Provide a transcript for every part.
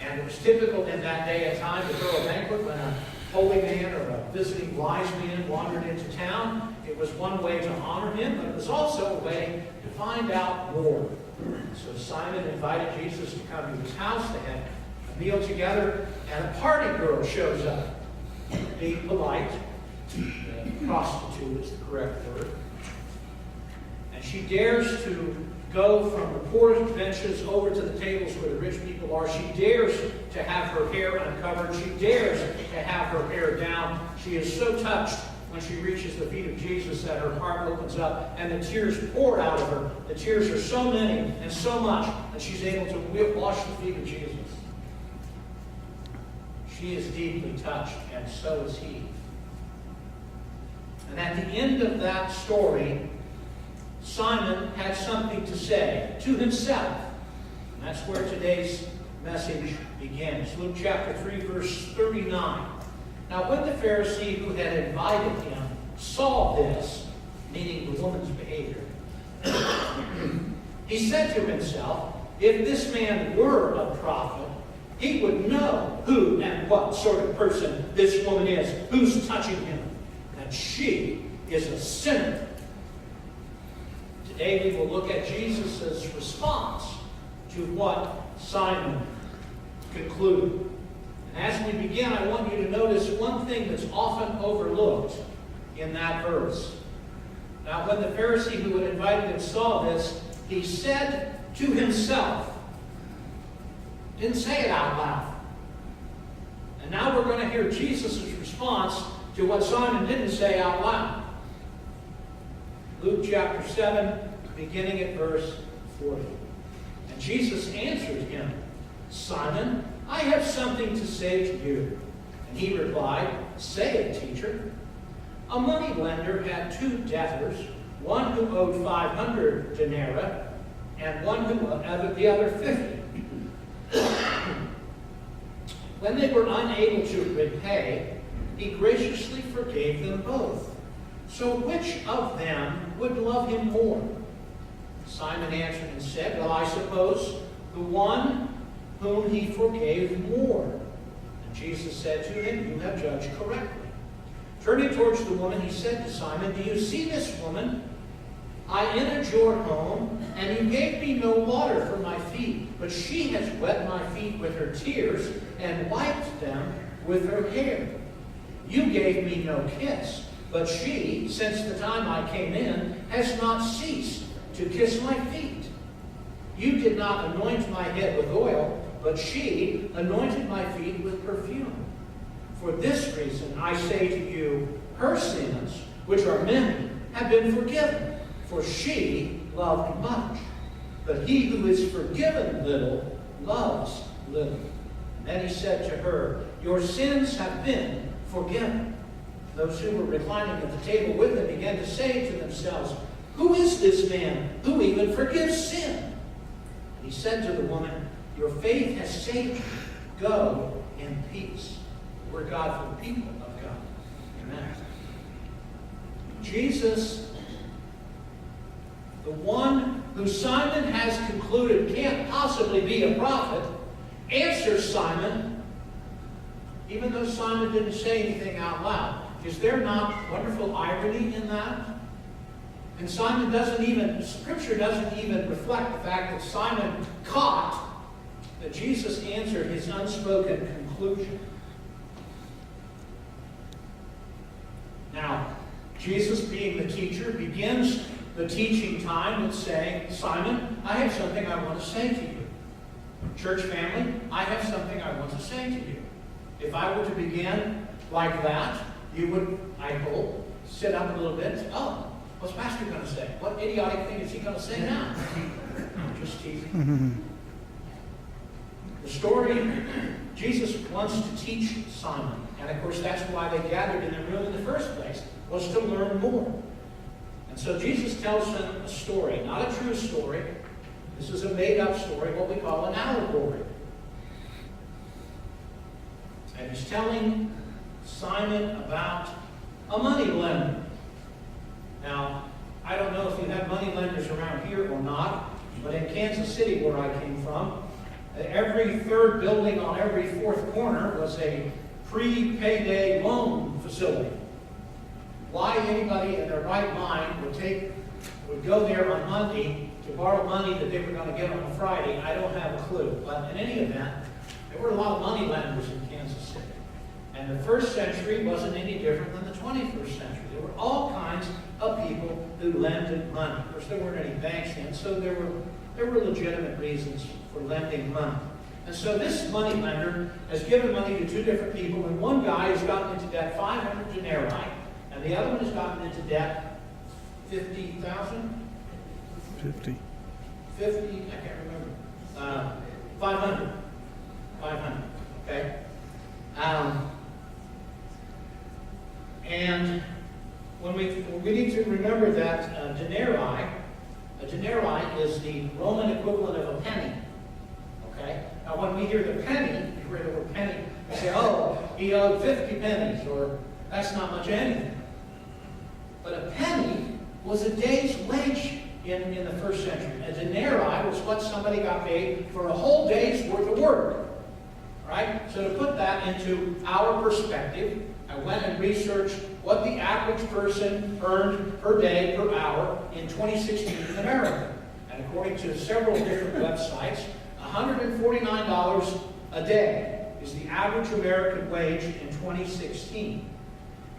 And it was typical in that day and time to throw a banquet when a holy man or a visiting wise man wandered into town. It was one way to honor him, but it was also a way to find out more. So Simon invited Jesus to come to his house. They had a meal together, and a party girl shows up. Be polite. Prostitute is the correct word. And she dares to go from the poorest benches over to the tables where the rich people are. She dares to have her hair uncovered. She dares to have her hair down. She is so touched when she reaches the feet of Jesus that her heart opens up and the tears pour out of her. The tears are so many and so much that she's able to wash the feet of Jesus. She is deeply touched, and so is he. And at the end of that story, Simon had something to say to himself. And that's where today's message begins. Luke chapter 3, verse 39. Now when the Pharisee who had invited him saw this, meaning the woman's behavior, he said to himself, if this man were a prophet, he would know who and what sort of person this woman is, who's touching him, and she is a sinner. Today we will look at Jesus' response to what Simon concluded. And as we begin, I want you to notice one thing that's often overlooked in that verse. Now, when the Pharisee who had invited him saw this, he said to himself, didn't say it out loud. And now we're going to hear Jesus' response to what Simon didn't say out loud. Luke chapter 7, beginning at verse 40. And Jesus answered him, Simon, I have something to say to you. And he replied, say it, teacher. A money lender had two debtors, one who owed 500 denarii, and one who owed the other 50. When they were unable to repay, he graciously forgave them both. So which of them would love him more? Simon answered and said, well, I suppose the one whom he forgave more. And Jesus said to him, you have judged correctly. Turning towards the woman, he said to Simon, do you see this woman? I entered your home, and you gave me no water for my feet, but she has wet my feet with her tears and wiped them with her hair. You gave me no kiss, but she, since the time I came in, has not ceased to kiss my feet. You did not anoint my head with oil, but she anointed my feet with perfume. For this reason I say to you, her sins, which are many, have been forgiven, for she loved much. But he who is forgiven little loves little. And then he said to her, your sins have been forgiven. Those who were reclining at the table with him began to say to themselves, who is this man who even forgives sin? And he said to the woman, your faith has saved you. Go in peace. We're God for the people of God. Amen. Jesus, the one who Simon has concluded can't possibly be a prophet, answers Simon, even though Simon didn't say anything out loud. Is there not wonderful irony in that? And Scripture doesn't even reflect the fact that Simon caught that Jesus answered his unspoken conclusion. Now, Jesus, being the teacher, begins the teaching time with saying, Simon, I have something I want to say to you. Church family, I have something I want to say to you. If I were to begin like that, you would, I hope, sit up a little bit. Oh, what's Pastor going to say? What idiotic thing is he going to say now? Just teasing. The story, Jesus wants to teach Simon. And of course, that's why they gathered in the room in the first place, was to learn more. And so Jesus tells them a story, not a true story. This is a made-up story, what we call an allegory. And he's telling Simon about a money lender. Now, I don't know if you have money lenders around here or not, but in Kansas City, where I came from, Every third building on every fourth corner was a pre-payday loan facility. Why anybody in their right mind would go there on Monday to borrow money that they were going to get on a Friday, I don't have a clue. But in any event, there were a lot of money lenders in Kansas City. And the first century wasn't any different than the 21st century. There were all kinds of people who lended money. Of course, there weren't any banks then, so there were legitimate reasons for lending money. And so this money lender has given money to two different people, and one guy has gotten into debt 500 denarii, and the other one has gotten into debt 50,000? 50. 50, I can't remember. 500. 500, okay? And when we need to remember that a denarii is the Roman equivalent of a penny. Okay? Now when we hear the penny, you hear the word penny, we say, oh, he owed 50 pennies, or that's not much anything. But a penny was a day's wage in the first century. A denarii was what somebody got paid for a whole day's worth of work. Right? So to put that into our perspective, I went and researched what the average person earned per day, per hour in 2016 in America. And according to several different websites, $149 a day is the average American wage in 2016.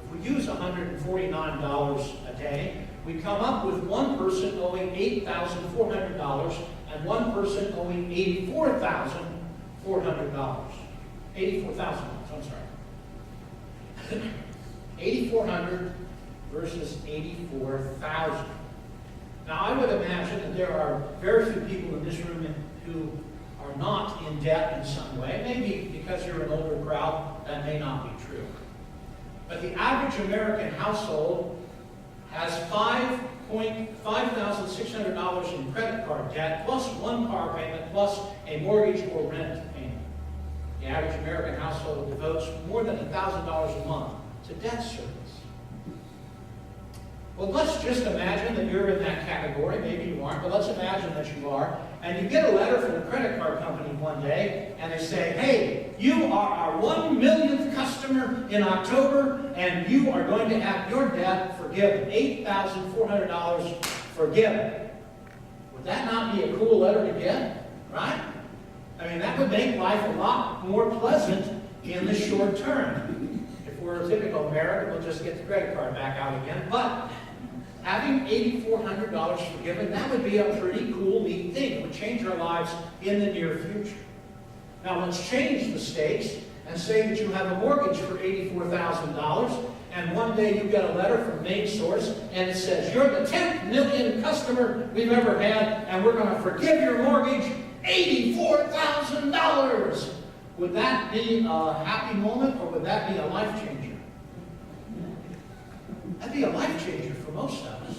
If we use $149 a day, we come up with one person owing $8,400 and one person owing $84,400. $84,000, I'm sorry. 8,400 versus 84,000. Now, I would imagine that there are very few people in this room who are not in debt in some way. Maybe because you're an older crowd, that may not be true. But the average American household has $5,600 in credit card debt, plus one car payment, plus a mortgage or rent payment. The average American household devotes more than $1,000 a month to debt service. Well, let's just imagine that you're in that category. Maybe you aren't, but let's imagine that you are. And you get a letter from the credit card company one day, and they say, hey, you are our 1 millionth customer in October, and you are going to have your debt forgiven. $8,400 forgiven. Would that not be a cool letter to get? Right? I mean, that would make life a lot more pleasant in the short term. If we're a typical American, we'll just get the credit card back out again. But having $8,400 forgiven, that would be a pretty cool, neat thing. It would change our lives in the near future. Now, let's change the stakes and say that you have a mortgage for $84,000, and one day you get a letter from Main Source, and it says, you're the 10th million customer we've ever had, and we're going to forgive your mortgage $84,000. Would that be a happy moment, or would that be a life changer? That'd be a life changer for most of us.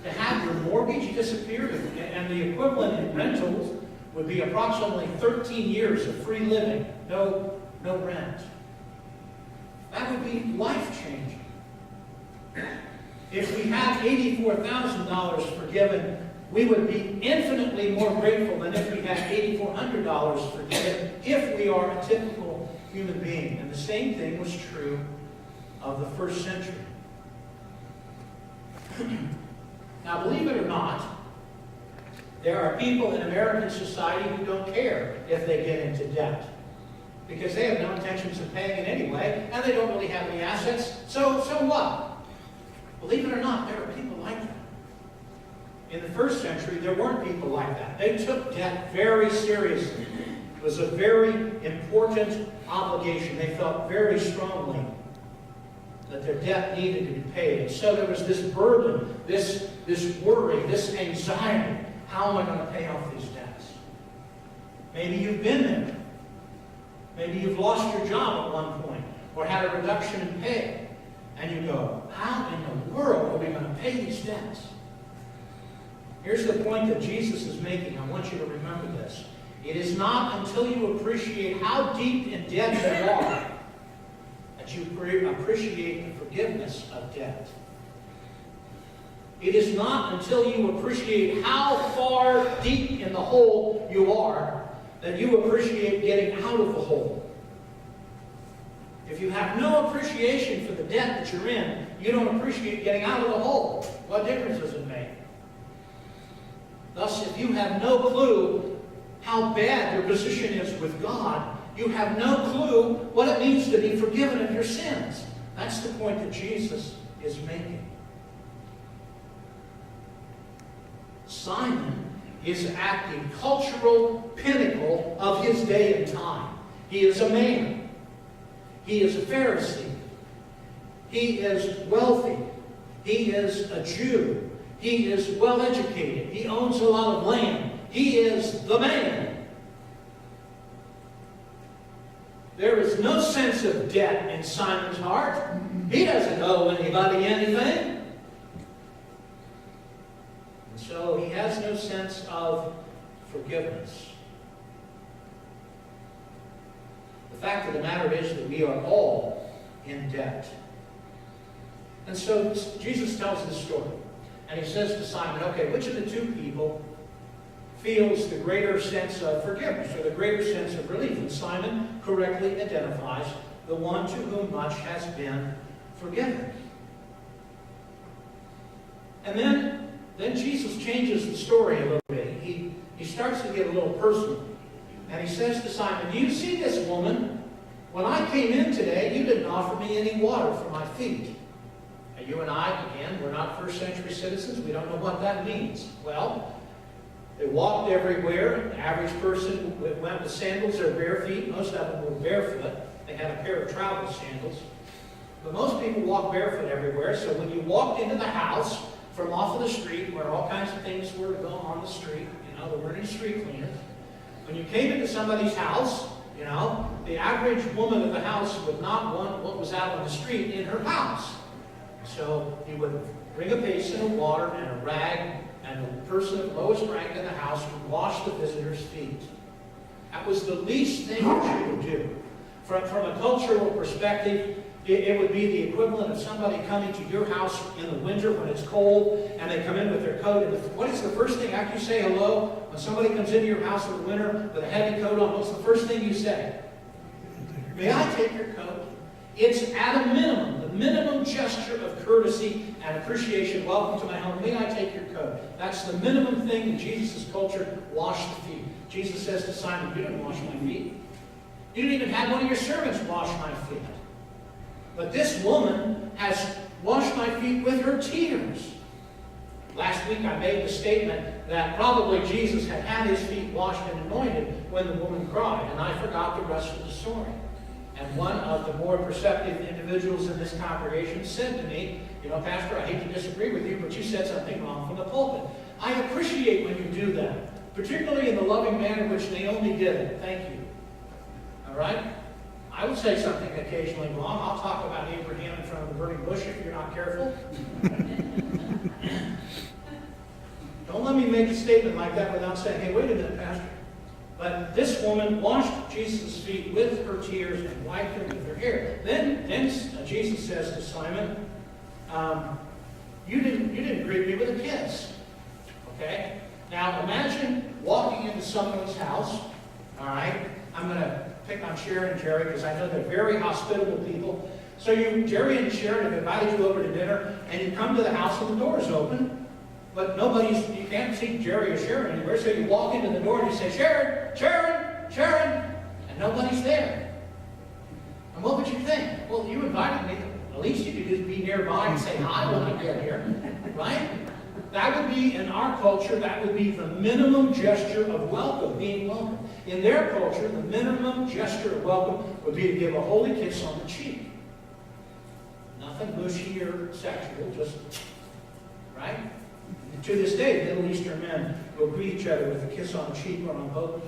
To have your mortgage disappear, and the equivalent in rentals would be approximately 13 years of free living, no rent. That would be life changing. If we had $84,000 forgiven, we would be infinitely more grateful than if we had $8,400 forgiven if we are a typical human being. And the same thing was true of the first century. Now, believe it or not, there are people in American society who don't care if they get into debt, because they have no intentions of paying it anyway, and they don't really have any assets, so what? Believe it or not, there are people like that. In the first century, there weren't people like that. They took debt very seriously. It was a very important obligation. They felt very strongly that their debt needed to be paid. And so there was this burden, this worry, this anxiety. How am I going to pay off these debts? Maybe you've been there. Maybe you've lost your job at one point, or had a reduction in pay. And you go, how in the world are we going to pay these debts? Here's the point that Jesus is making. I want you to remember this. It is not until you appreciate how deep in debt you are that you appreciate the forgiveness of debt. It is not until you appreciate how far deep in the hole you are that you appreciate getting out of the hole. If you have no appreciation for the debt that you're in, you don't appreciate getting out of the hole. What difference does it make? Thus, if you have no clue how bad your position is with God, you have no clue what it means to be forgiven of your sins. That's the point that Jesus is making. Simon is at the cultural pinnacle of his day and time. He is a man. He is a Pharisee. He is wealthy. He is a Jew. He is well educated. He owns a lot of land. He is the man. There is no sense of debt in Simon's heart. He doesn't owe anybody anything. And so he has no sense of forgiveness. The fact of the matter is that we are all in debt. And so Jesus tells this story. And he says to Simon, okay, which of the two people feels the greater sense of forgiveness or the greater sense of relief? And Simon correctly identifies the one to whom much has been forgiven. And then Jesus changes the story a little bit. He starts to get a little personal. And he says to Simon, do you see this woman? When I came in today, you didn't offer me any water for my feet. Now, you and I, again, we're not first century citizens. We don't know what that means. Well, they walked everywhere. The average person went with sandals or bare feet. Most of them were barefoot. They had a pair of travel sandals. But most people walk barefoot everywhere. So when you walked into the house from off of the street, where all kinds of things were going on the street, there weren't any street cleaners. When you came into somebody's house, the average woman of the house would not want what was out on the street in her house. So you would bring a basin of water and a rag, and the person of lowest rank in the house would wash the visitor's feet. That was the least thing that you would do. From a cultural perspective, it would be the equivalent of somebody coming to your house in the winter when it's cold, and they come in with their coat. And what is the first thing after you say hello? When somebody comes into your house in the winter with a heavy coat on, what's the first thing you say? May I take your coat? It's at a minimum, the minimum gesture of courtesy and appreciation. Welcome to my home. May I take your coat? That's the minimum thing in Jesus' culture. Wash the feet. Jesus says to Simon, you didn't wash my feet. You didn't even have one of your servants wash my feet. But this woman has washed my feet with her tears. Last week I made the statement that probably Jesus had had his feet washed and anointed when the woman cried, and I forgot the rest of the story. And one of the more perceptive individuals in this congregation said to me, Pastor, I hate to disagree with you, but you said something wrong from the pulpit. I appreciate when you do that, particularly in the loving manner which Naomi did it. Thank you. All right? I would say something occasionally wrong. I'll talk about Abraham in front of the burning bush if you're not careful. Don't let me make a statement like that without saying, hey, wait a minute, Pastor. But this woman washed Jesus' feet with her tears and wiped them with her hair. Then Jesus says to Simon, you didn't greet me with a kiss. Okay? Now imagine walking into someone's house. All right? I'm going to pick on Sharon and Jerry because I know they're very hospitable people. So Jerry and Sharon have invited you over to dinner, and you come to the house and the door's open, but you can't see Jerry or Sharon anywhere. So you walk into the door and you say, Sharon, Sharon, Sharon, and nobody's there. And what would you think? Well, you invited me. At least you could just be nearby and say hi when I get here, right? That would be, in our culture, that would be the minimum gesture of welcome, being welcome. In their culture, the minimum gesture of welcome would be to give a holy kiss on the cheek. Nothing mushy or sexual, just, right? And to this day, Middle Eastern men will greet each other with a kiss on the cheek or on both.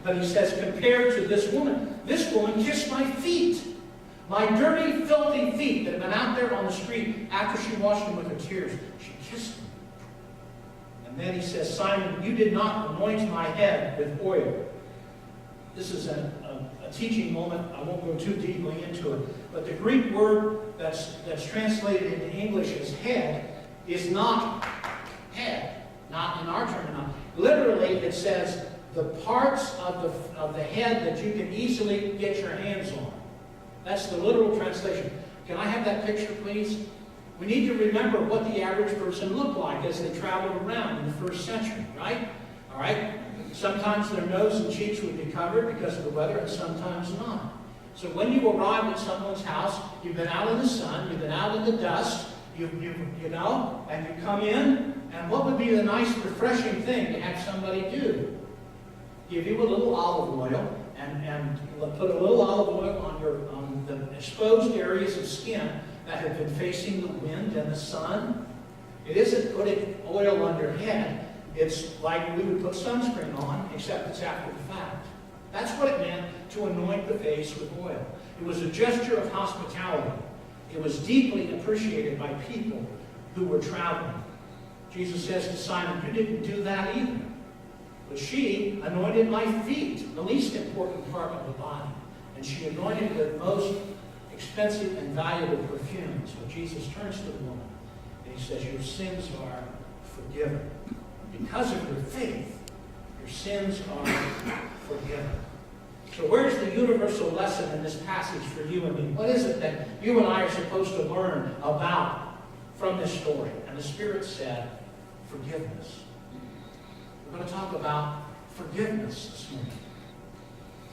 But he says, compared to this woman kissed my feet. My dirty, filthy feet that had been out there on the street after she washed them with her tears. She kissed them. And then he says, Simon, you did not anoint my head with oil. This is a teaching moment. I won't go too deeply into it. But the Greek word that's translated into English as head is not head, not in our terminology. Literally, it says the parts of the head that you can easily get your hands on. That's the literal translation. Can I have that picture, please? We need to remember what the average person looked like as they traveled around in the first century, right? All right? Sometimes their nose and cheeks would be covered because of the weather, and sometimes not. So when you arrive at someone's house, you've been out in the sun, you've been out in the dust, you know, and you come in, and what would be the nice, refreshing thing to have somebody do? Give you a little olive oil, and put a little olive oil on the exposed areas of skin that have been facing the wind and the sun. It isn't putting oil on your head. It's like we would put sunscreen on, except it's after the fact. That's what it meant to anoint the face with oil. It was a gesture of hospitality. It was deeply appreciated by people who were traveling. Jesus says to Simon, you didn't do that either. But she anointed my feet, the least important part of the body. And she anointed the most expensive and valuable perfume. So Jesus turns to the woman and he says, your sins are forgiven. Because of your faith, your sins are forgiven. So where's the universal lesson in this passage for you and me? What is it that you and I are supposed to learn about from this story? And the Spirit said, forgiveness. We're going to talk about forgiveness this morning.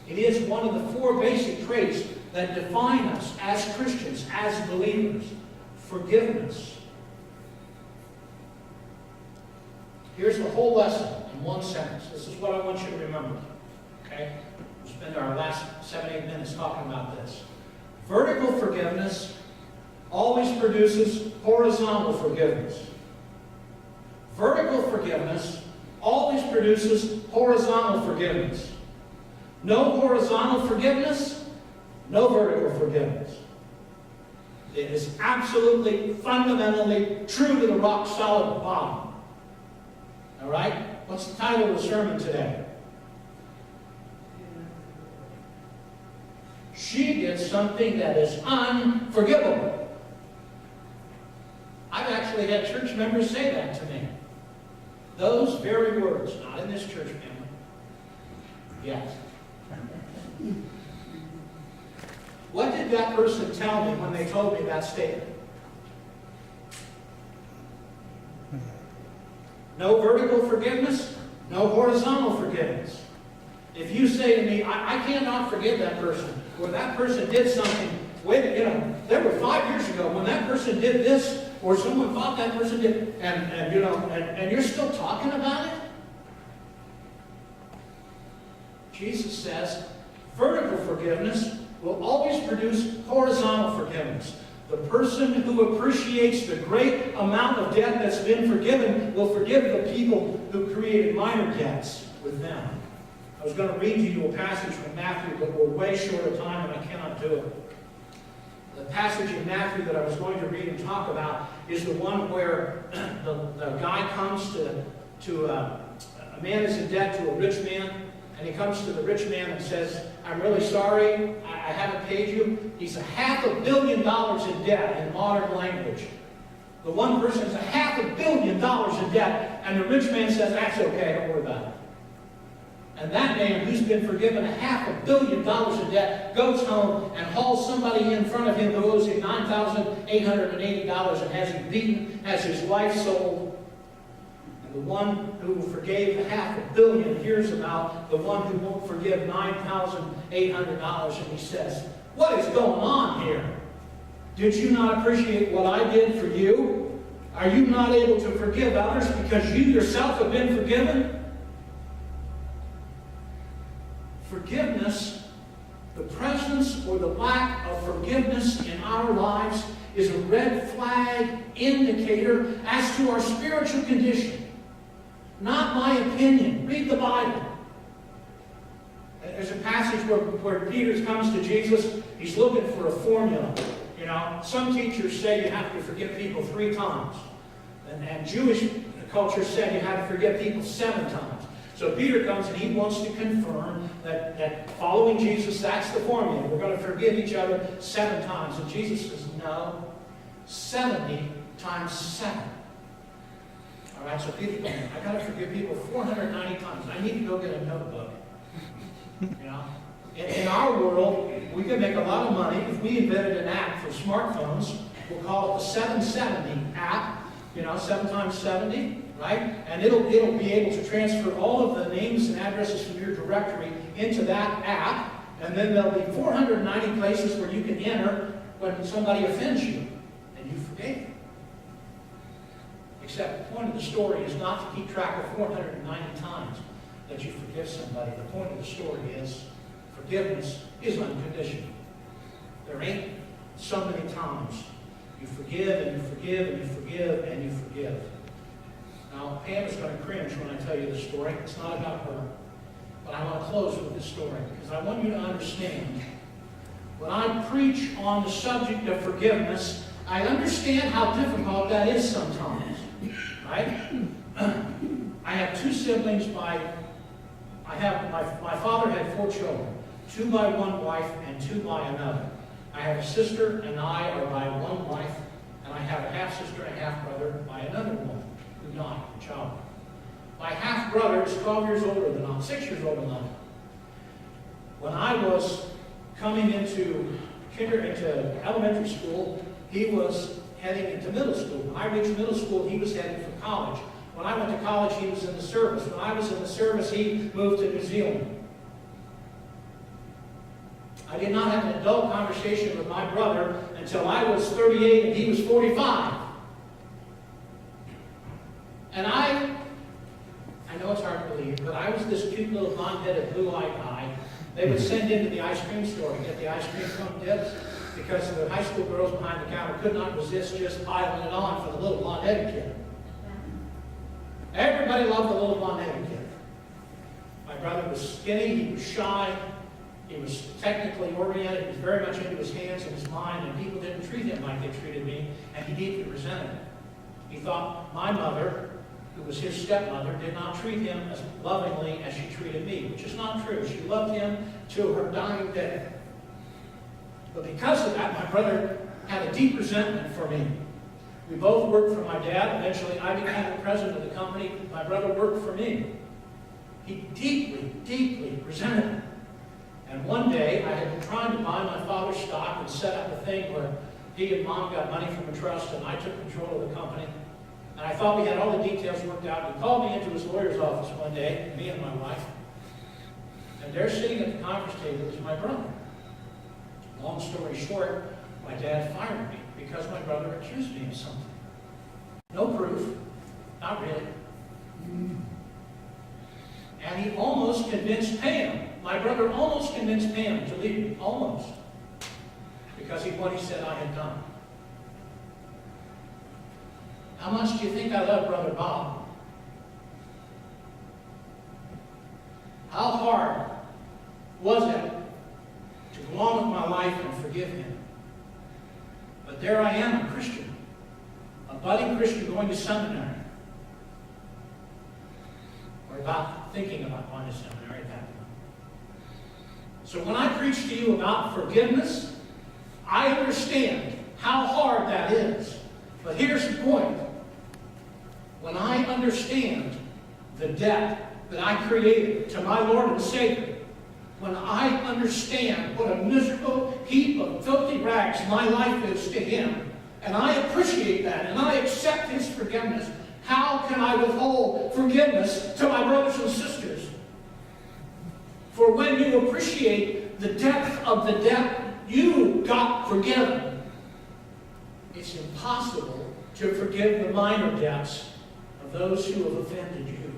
It is one of the 4 basic traits that define us as Christians, as believers. Forgiveness. Here's the whole lesson in one sentence. This is what I want you to remember. Okay? We'll spend our last 7-8 minutes talking about this. Vertical forgiveness always produces horizontal forgiveness. Vertical forgiveness always produces horizontal forgiveness. No horizontal forgiveness, no vertical forgiveness. It is absolutely, fundamentally true to the rock-solid bottom. All right? What's the title of the sermon today? She did something that is unforgivable. I've actually had church members say that to me. Those very words, not in this church family. Yes. What did that person tell me when they told me that statement? No vertical forgiveness, no horizontal forgiveness. If you say to me, I cannot forgive that person, or that person did something, there were 5 years ago when that person did this, or someone thought that person did, and you're still talking about it? Jesus says, vertical forgiveness will always produce horizontal forgiveness. The person who appreciates the great amount of debt that's been forgiven will forgive the people who created minor debts with them. I was going to read you a passage from Matthew, but we're way short of time and I cannot do it. The passage in Matthew that I was going to read and talk about is the one where the guy comes to a man is in debt to a rich man, and he comes to the rich man and says, I'm really sorry, I haven't paid you. He's $500 million in debt in modern language. The one person is $500 million in debt, and the rich man says, that's okay, don't worry about it. And that man who's been forgiven $500 million in debt goes home and hauls somebody in front of him who owes him $9,880 and has him beaten, has his wife sold. And the one who forgave $500 million hears about the one who won't forgive $9,800, and he says, what is going on here? Did you not appreciate what I did for you? Are you not able to forgive others because you yourself have been forgiven? Forgiveness, the presence or the lack of forgiveness in our lives is a red flag indicator as to our spiritual condition. Not my opinion. Read the Bible. There's a passage where Peter comes to Jesus. He's looking for a formula. Some teachers say you have to forgive people 3 times. And Jewish culture said you have to forgive people 7 times. So Peter comes and he wants to confirm that following Jesus, that's the formula. We're going to forgive each other 7 times. And Jesus says, no, 70 times 7. All All right, so people, I got to forgive people 490 times. I need to go get a notebook. You know? In our world, we could make a lot of money if we invented an app for smartphones. We'll call it the 770 app. You know, 7 times 70, right? And it'll be able to transfer all of the names and addresses from your directory into that app. And then there'll be 490 places where you can enter when somebody offends you. And you forgave them. Except the point of the story is not to keep track of 490 times that you forgive somebody. The point of the story is forgiveness is unconditional. There ain't so many times. You forgive and you forgive and you forgive and you forgive. Now, Pam is going to cringe when I tell you this story. It's not about her. But I want to close with this story because I want you to understand. When I preach on the subject of forgiveness, I understand how difficult that is sometimes. Right? I have 2 siblings my father had 4 children. 2 by one wife and 2 by another. I have a sister and I are by one wife, and I have a half-sister and a half-brother by another woman who died, a child. My half-brother is 12 years older than I, 6 years older than I. When I was coming into elementary school, he was heading into middle school. When I reached middle school, he was heading for college. When I went to college, he was in the service. When I was in the service, he moved to New Zealand. I did not have an adult conversation with my brother until I was 38 and he was 45. And I know it's hard to believe, but I was this cute little blonde-headed, blue-eyed guy. They would send into the ice cream store to get the ice cream cone dips because the high school girls behind the counter could not resist just piling it on for the little blonde-headed kid. Everybody loved the little blonde-headed kid. My brother was skinny, he was shy, he was technically oriented, he was very much into his hands and his mind, and people didn't treat him like they treated me, and he deeply resented it. He thought my mother, who was his stepmother, did not treat him as lovingly as she treated me, which is not true. She loved him to her dying day. But because of that, my brother had a deep resentment for me. We both worked for my dad. Eventually, I became the president of the company. My brother worked for me. He deeply, deeply resented me. And one day, I had been trying to buy my father's stock and set up a thing where he and Mom got money from a trust, and I took control of the company. And I thought we had all the details worked out. He called me into his lawyer's office one day, me and my wife. And there sitting at the conference table was my brother. Long story short, my dad fired me because my brother accused me of something. No proof. Not really. And he almost convinced Pam. My brother almost convinced Pam to leave me. Almost. Because of what he said I had done. How much do you think I love Brother Bob? How hard was it to go on with my life and forgive him? But there I am, a Christian. A budding Christian going to seminary. Or thinking about going to seminary at that point. So when I preach to you about forgiveness, I understand how hard that is. But here's the point. When I understand the debt that I created to my Lord and Savior, when I understand what a miserable heap of filthy rags my life is to Him, and I appreciate that, and I accept His forgiveness, how can I withhold forgiveness to my brothers and sisters? For when you appreciate the depth of the debt you got forgiven, it's impossible to forgive the minor debts of those who have offended you.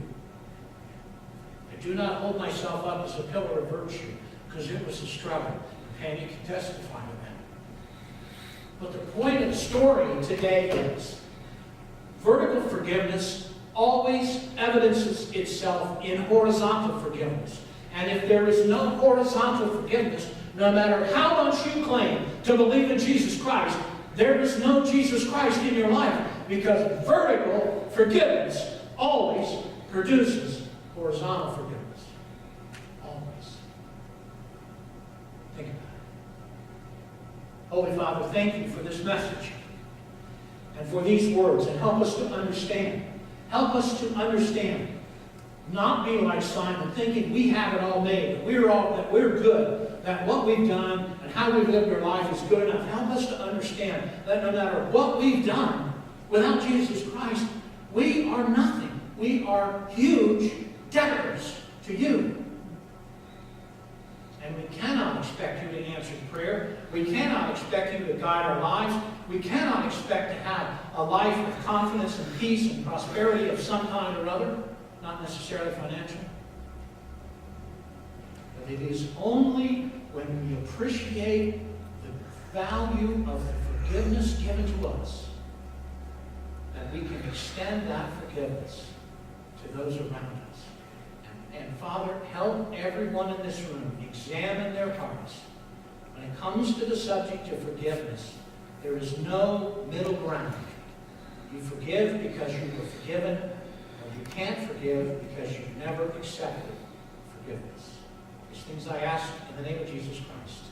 I do not hold myself up as a pillar of virtue, because it was a struggle. And you can testify to that. But the point of the story today is, vertical forgiveness always evidences itself in horizontal forgiveness. And if there is no horizontal forgiveness, no matter how much you claim to believe in Jesus Christ, there is no Jesus Christ in your life, because vertical forgiveness always produces horizontal forgiveness. Always. Think about it. Holy Father, thank you for this message and for these words, and help us to understand Help us to understand. Not be like Simon, thinking we have it all made, that we're good, that what we've done and how we've lived our life is good enough. Help us to understand that no matter what we've done, without Jesus Christ, we are nothing. We are huge debtors to you. And we cannot expect you to answer prayer. We cannot expect you to guide our lives. We cannot expect to have a life of confidence and peace and prosperity of some kind or other, not necessarily financial. But it is only when we appreciate the value of the forgiveness given to us that we can extend that forgiveness to those around us. And Father, help everyone in this room examine their hearts. When it comes to the subject of forgiveness, there is no middle ground. You forgive because you were forgiven, or you can't forgive because you've never accepted forgiveness. These things I ask in the name of Jesus Christ.